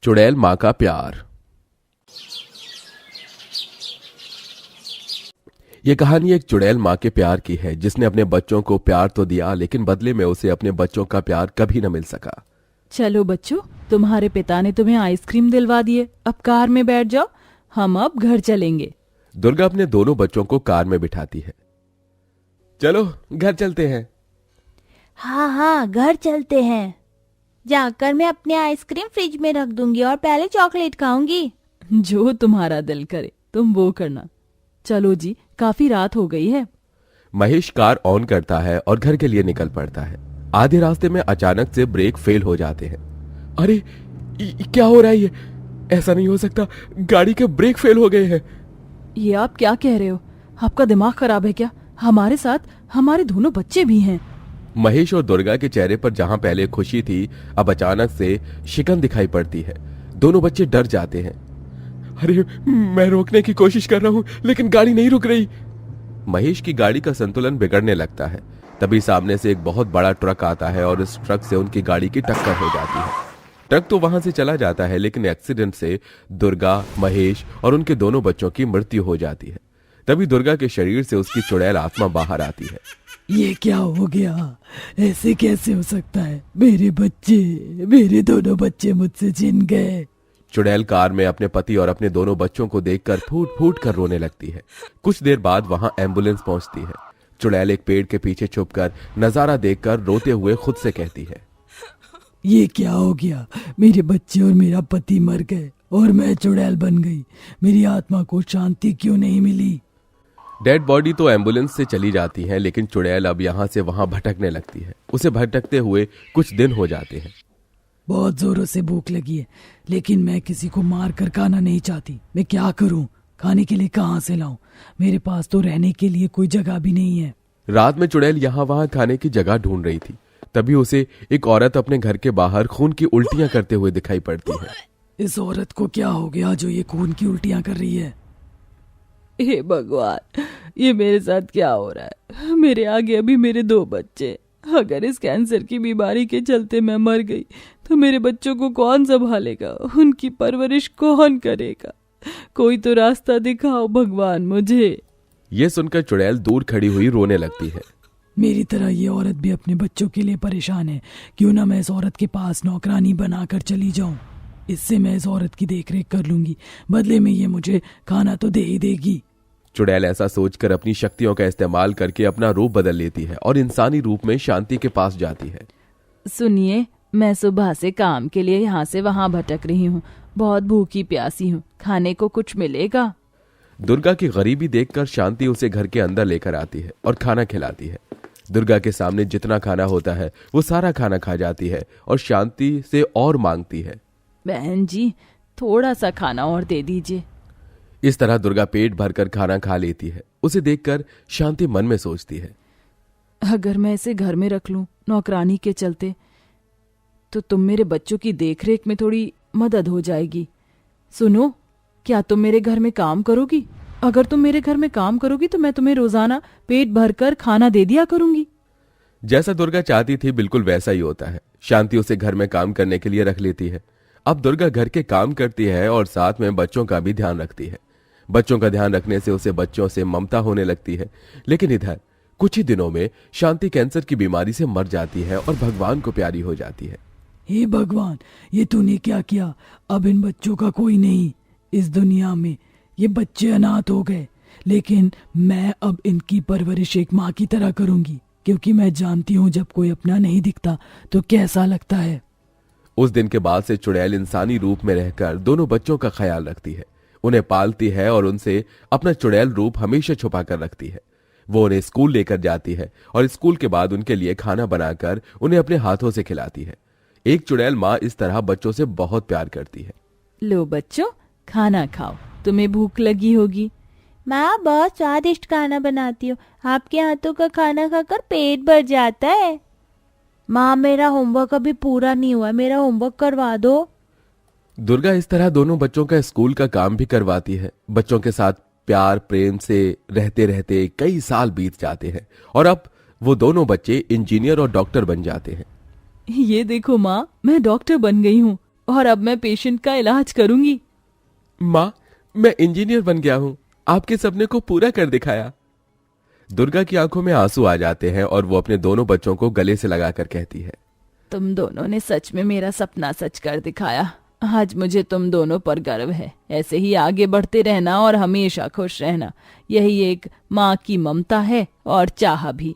चुड़ैल माँ का प्यार। ये कहानी एक चुड़ैल माँ के प्यार की है, जिसने अपने बच्चों को प्यार तो दिया, लेकिन बदले में उसे अपने बच्चों का प्यार कभी न मिल सका। चलो बच्चों, तुम्हारे पिता ने तुम्हें आइसक्रीम दिलवा दिए, अब कार में बैठ जाओ, हम अब घर चलेंगे। दुर्गा अपने दोनों बच्चों को कार में बिठाती है। चलो घर चलते हैं। हाँ हाँ, घर चलते हैं। जाकर मैं अपनी आइसक्रीम फ्रिज में रख दूंगी और पहले चॉकलेट खाऊंगी। जो तुम्हारा दिल करे तुम वो करना। चलो जी, काफी रात हो गई है। महेश कार ऑन करता है और घर के लिए निकल पड़ता है। आधे रास्ते में अचानक से ब्रेक फेल हो जाते हैं। अरे क्या हो रहा है? ये ऐसा नहीं हो सकता, गाड़ी के ब्रेक फेल हो गए हैं। ये आप क्या कह रहे हो? आपका दिमाग खराब है क्या? हमारे साथ हमारे दोनों बच्चे भी हैं। महेश और दुर्गा के चेहरे पर जहां पहले खुशी थी, अब अचानक से शिकन दिखाई पड़ती है। दोनों बच्चे डर जाते हैं। अरे मैं रोकने की कोशिश कर रहा हूं, लेकिन गाड़ी नहीं रुक रही। महेश की गाड़ी का संतुलन बिगड़ने लगता है। तभी सामने से एक बहुत बड़ा ट्रक आता है और इस ट्रक से उनकी गाड़ी की टक्कर हो जाती है। ट्रक तो वहां से चला जाता है, लेकिन एक्सीडेंट से दुर्गा, महेश और उनके दोनों बच्चों की मृत्यु हो जाती है। तभी दुर्गा के शरीर से उसकी चुड़ैल आत्मा बाहर आती है। ये क्या हो गया? ऐसे कैसे हो सकता है? मेरे दोनों बच्चे मुझसे छिन गए। चुड़ैल कार में अपने पति और अपने दोनों बच्चों को देखकर फूट फूट कर रोने लगती है। कुछ देर बाद वहां एम्बुलेंस पहुंचती है। चुड़ैल एक पेड़ के पीछे छुपकर नजारा देखकर रोते हुए खुद से कहती है, ये क्या हो गया? मेरे बच्चे और मेरा पति मर गए और मैं चुड़ैल बन गई। मेरी आत्मा को शांति क्यों नहीं मिली? डेड बॉडी तो एम्बुलेंस से चली जाती है, लेकिन चुड़ैल अब यहाँ से वहां भटकने लगती है। उसे भटकते हुए कुछ दिन हो जाते हैं। बहुत जोरों से भूख लगी है, लेकिन मैं किसी को मार कर खाना नहीं चाहती। मैं क्या करूं? खाने के लिए कहां से लाऊं? मेरे पास तो रहने के लिए कोई जगह भी नहीं है। रात में चुड़ैल यहाँ वहां खाने की जगह ढूंढ रही थी। तभी उसे एक औरत अपने घर के बाहर खून की उल्टियां करते हुए दिखाई पड़ती है। इस औरत को क्या हो गया जो ये खून की उल्टियां कर रही है? हे भगवान, ये मेरे साथ क्या हो रहा है? मेरे आगे अभी मेरे 2 बच्चे। अगर इस कैंसर की बीमारी के चलते मैं मर गई तो मेरे बच्चों को कौन संभालेगा? उनकी परवरिश कौन करेगा? कोई तो रास्ता दिखाओ भगवान मुझे। ये सुनकर चुड़ैल दूर खड़ी हुई रोने लगती है। मेरी तरह ये औरत भी अपने बच्चों के लिए परेशान है। क्यों ना मैं इस औरत के पास नौकरानी बनाकर चली जाऊं। इससे मैं इस औरत की देखरेख कर लूंगी, बदले में ये मुझे खाना तो दे ही देगी। चुड़ैल ऐसा सोचकर अपनी शक्तियों का इस्तेमाल करके अपना रूप बदल लेती है और इंसानी रूप में शांति के पास जाती है। सुनिए, मैं सुबह से काम के लिए यहाँ से वहाँ भटक रही हूँ। बहुत भूखी प्यासी हूँ, खाने को कुछ मिलेगा? दुर्गा की गरीबी देखकर शांति उसे घर के अंदर लेकर आती है और खाना खिलाती है। दुर्गा के सामने जितना खाना होता है वो सारा खाना खा जाती है और शांति से और मांगती है, बहन जी, थोड़ा सा खाना और दे दीजिए। इस तरह दुर्गा पेट भरकर खाना खा लेती है। उसे देखकर शांति मन में सोचती है, अगर मैं इसे घर में रख लूं नौकरानी के चलते, तो तुम मेरे बच्चों की देखरेख में थोड़ी मदद हो जाएगी। सुनो, क्या तुम मेरे घर में काम करोगी? अगर तुम मेरे घर में काम करोगी तो मैं तुम्हें रोजाना पेट भरकर खाना दे दिया करूंगी। जैसा दुर्गा चाहती थी बिल्कुल वैसा ही होता है। शांति उसे घर में काम करने के लिए रख लेती है। अब दुर्गा घर के काम करती है और साथ में बच्चों का भी ध्यान रखती है। बच्चों का ध्यान रखने से उसे बच्चों से ममता होने लगती है। लेकिन इधर कुछ ही दिनों में शांति कैंसर की बीमारी से मर जाती है और भगवान को प्यारी हो जाती है। हे भगवान, ये तूने क्या किया? अब इन बच्चों का कोई नहीं इस दुनिया में। ये बच्चे अनाथ हो गए, लेकिन मैं अब इनकी परवरिश एक माँ की तरह करूंगी, क्योंकि मैं जानती हूँ जब कोई अपना नहीं दिखता तो कैसा लगता है। उस दिन के बाद से चुड़ैल इंसानी रूप में रहकर दोनों बच्चों का ख्याल रखती है, उन्हें पालती है और उनसे अपना चुड़ैल रूप हमेशा छुपा कर रखती है। वो उन्हें स्कूल लेकर जाती है और स्कूल के बाद उनके लिए खाना बनाकर उन्हें अपने हाथों से खिलाती है। एक चुड़ैल माँ इस तरह बच्चों से बहुत प्यार करती है। लो बच्चों, खाना खाओ, तुम्हें भूख लगी होगी। माँ बहुत स्वादिष्ट खाना बनाती हो। आपके हाथों का खाना खाकर पेट भर जाता है। माँ, मेरा होमवर्क अभी पूरा नहीं हुआ, मेरा होमवर्क करवा दो। दुर्गा इस तरह दोनों बच्चों का स्कूल का काम भी करवाती है। बच्चों के साथ प्यार प्रेम से रहते रहते कई साल बीत जाते हैं और अब वो दोनों बच्चे इंजीनियर और डॉक्टर बन जाते हैं। ये देखो माँ, मैं डॉक्टर बन गई हूँ। और अब मैं पेशेंट का इलाज करूंगी। माँ, मैं इंजीनियर बन गया हूँ, आपके सपने को पूरा कर दिखाया। दुर्गा की आंखों में आंसू आ जाते हैं और वो अपने दोनों बच्चों को गले से लगाकर कहती है, तुम दोनों ने सच में मेरा सपना सच कर दिखाया। आज मुझे तुम दोनों पर गर्व है। ऐसे ही आगे बढ़ते रहना और हमेशा खुश रहना, यही एक माँ की ममता है और चाह भी।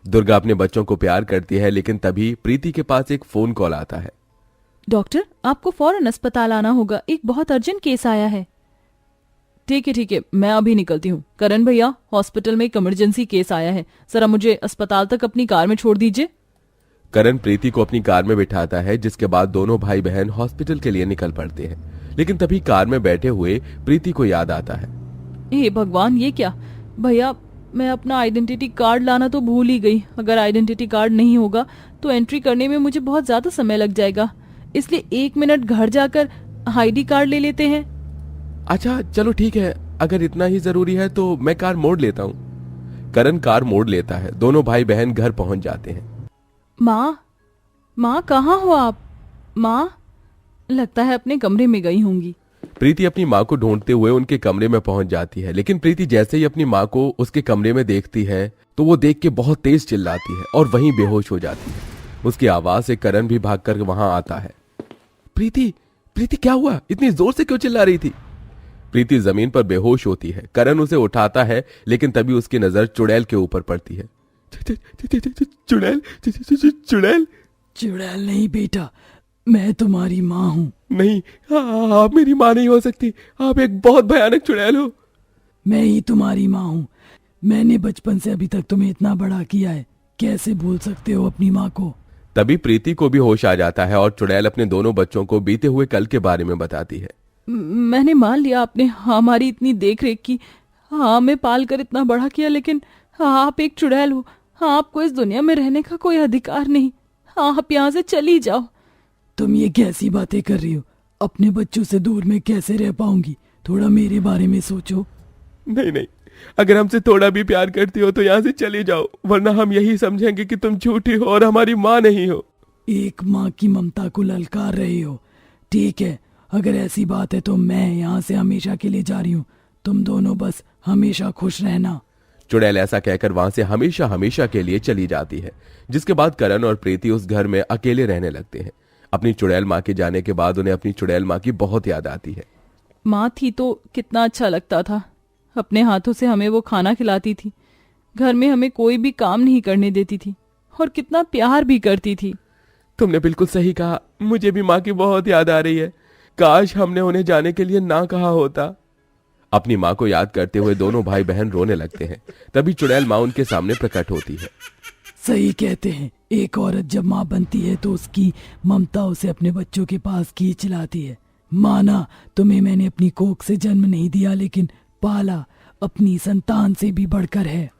दुर्गा अपने बच्चों को प्यार करती है, लेकिन तभी प्रीति के पास एक फोन कॉल आता है। डॉक्टर, आपको फौरन अस्पताल आना होगा, एक बहुत अर्जेंट केस आया है। ठीक है, मैं अभी निकलती हूँ। करण भैया, हॉस्पिटल में एक इमरजेंसी केस आया है, जरा मुझे अस्पताल तक अपनी कार में छोड़ दीजिए। करण प्रीति को अपनी कार में बिठाता है, जिसके बाद दोनों भाई बहन हॉस्पिटल के लिए निकल पड़ते हैं। लेकिन तभी कार में बैठे हुए प्रीति को याद आता है, हे भगवान, ये क्या? भैया, मैं अपना आइडेंटिटी कार्ड लाना तो भूल ही गई। अगर आइडेंटिटी कार्ड नहीं होगा तो एंट्री करने में मुझे बहुत ज्यादा समय लग जाएगा, इसलिए 1 मिनट घर जाकर आईडी कार्ड ले लेते हैं। अच्छा चलो ठीक है, अगर इतना ही जरूरी है तो मैं कार मोड़ लेता हूँ। करण कार मोड़ लेता है। दोनों भाई बहन घर पहुंच जाते हैं। माँ कहाँ हो आप? माँ, लगता है अपने कमरे में गई होंगी। प्रीति अपनी माँ को ढूंढते हुए उनके कमरे में पहुंच जाती है, लेकिन प्रीति जैसे ही अपनी माँ को उसके कमरे में देखती है तो वो देख के बहुत तेज चिल्लाती है और वहीं बेहोश हो जाती है। उसकी आवाज से करण भी भागकर वहां आता है। प्रीति, प्रीति क्या हुआ? इतनी जोर से क्यों चिल्ला रही थी? प्रीति जमीन पर बेहोश होती है। करण उसे उठाता है, लेकिन तभी उसकी नजर चुड़ैल के ऊपर पड़ती है। चुड़ैल? चुड़ैल? चुड़ैल नहीं बेटा, मैं तुम्हारी माँ हूँ। नहीं, आप मेरी माँ नहीं हो सकती। आप एक बहुत भयानक चुड़ैल हो। मैं ही तुम्हारी माँ हूँ। मैंने बचपन से अभी तक तुम्हें इतना बड़ा किया है, कैसे भूल सकते हो अपनी माँ को? तभी प्रीति को भी होश आ जाता है और चुड़ैल अपने दोनों बच्चों को बीते हुए कल के बारे में बताती है। मैंने मान लिया आपने हमारी इतनी देख रेख की, हमें पाल कर इतना बड़ा किया, लेकिन आप एक चुड़ैल हो। आपको इस दुनिया में रहने का कोई अधिकार नहीं। आप यहाँ से चली जाओ। तुम ये कैसी बातें कर रही हो? अपने बच्चों से दूर में कैसे रह पाऊंगी? थोड़ा मेरे बारे में सोचो। नहीं, अगर हमसे थोड़ा भी प्यार करती हो तो यहाँ से चली जाओ, वरना हम यही समझेंगे कि तुम झूठी हो और हमारी माँ नहीं हो। एक माँ की ममता को ललकार रही हो। ठीक है, अगर ऐसी बात है तो मैं यहाँ से हमेशा के लिए जा रही हूँ। तुम दोनों बस हमेशा खुश रहना। चुड़ैल ऐसा कहकर वहां से हमेशा हमेशा के लिए चली जाती है, जिसके बाद करण और प्रीति उस घर में अकेले रहने लगते हैं। अपनी चुड़ैल माँ के जाने के बाद उन्हें अपनी चुड़ैल माँ की बहुत याद आती है। माँ थी तो कितना अच्छा लगता था। अपने हाथों से हमें वो खाना खिलाती थी, घर में हमें कोई भी काम नहीं करने देती थी और कितना प्यार भी करती थी। तुमने बिल्कुल सही कहा, मुझे भी माँ की बहुत याद आ रही है। काश हमने उन्हें जाने के लिए ना कहा होता। अपनी माँ को याद करते हुए दोनों भाई बहन रोने लगते हैं। तभी चुड़ैल माँ उनके सामने प्रकट होती है। सही कहते हैं, एक औरत जब माँ बनती है तो उसकी ममता उसे अपने बच्चों के पास खींच लाती है। माना तुम्हें मैंने अपनी कोख से जन्म नहीं दिया, लेकिन पाला अपनी संतान से भी बढ़कर है।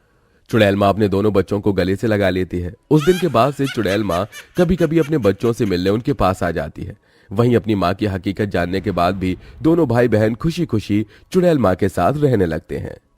चुड़ैल माँ अपने दोनों बच्चों को गले से लगा लेती है। उस दिन के बाद से चुड़ैल माँ कभी कभी अपने बच्चों से मिलने उनके पास आ जाती है। वहीं अपनी माँ की हकीकत जानने के बाद भी दोनों भाई बहन खुशी खुशी चुड़ैल माँ के साथ रहने लगते हैं।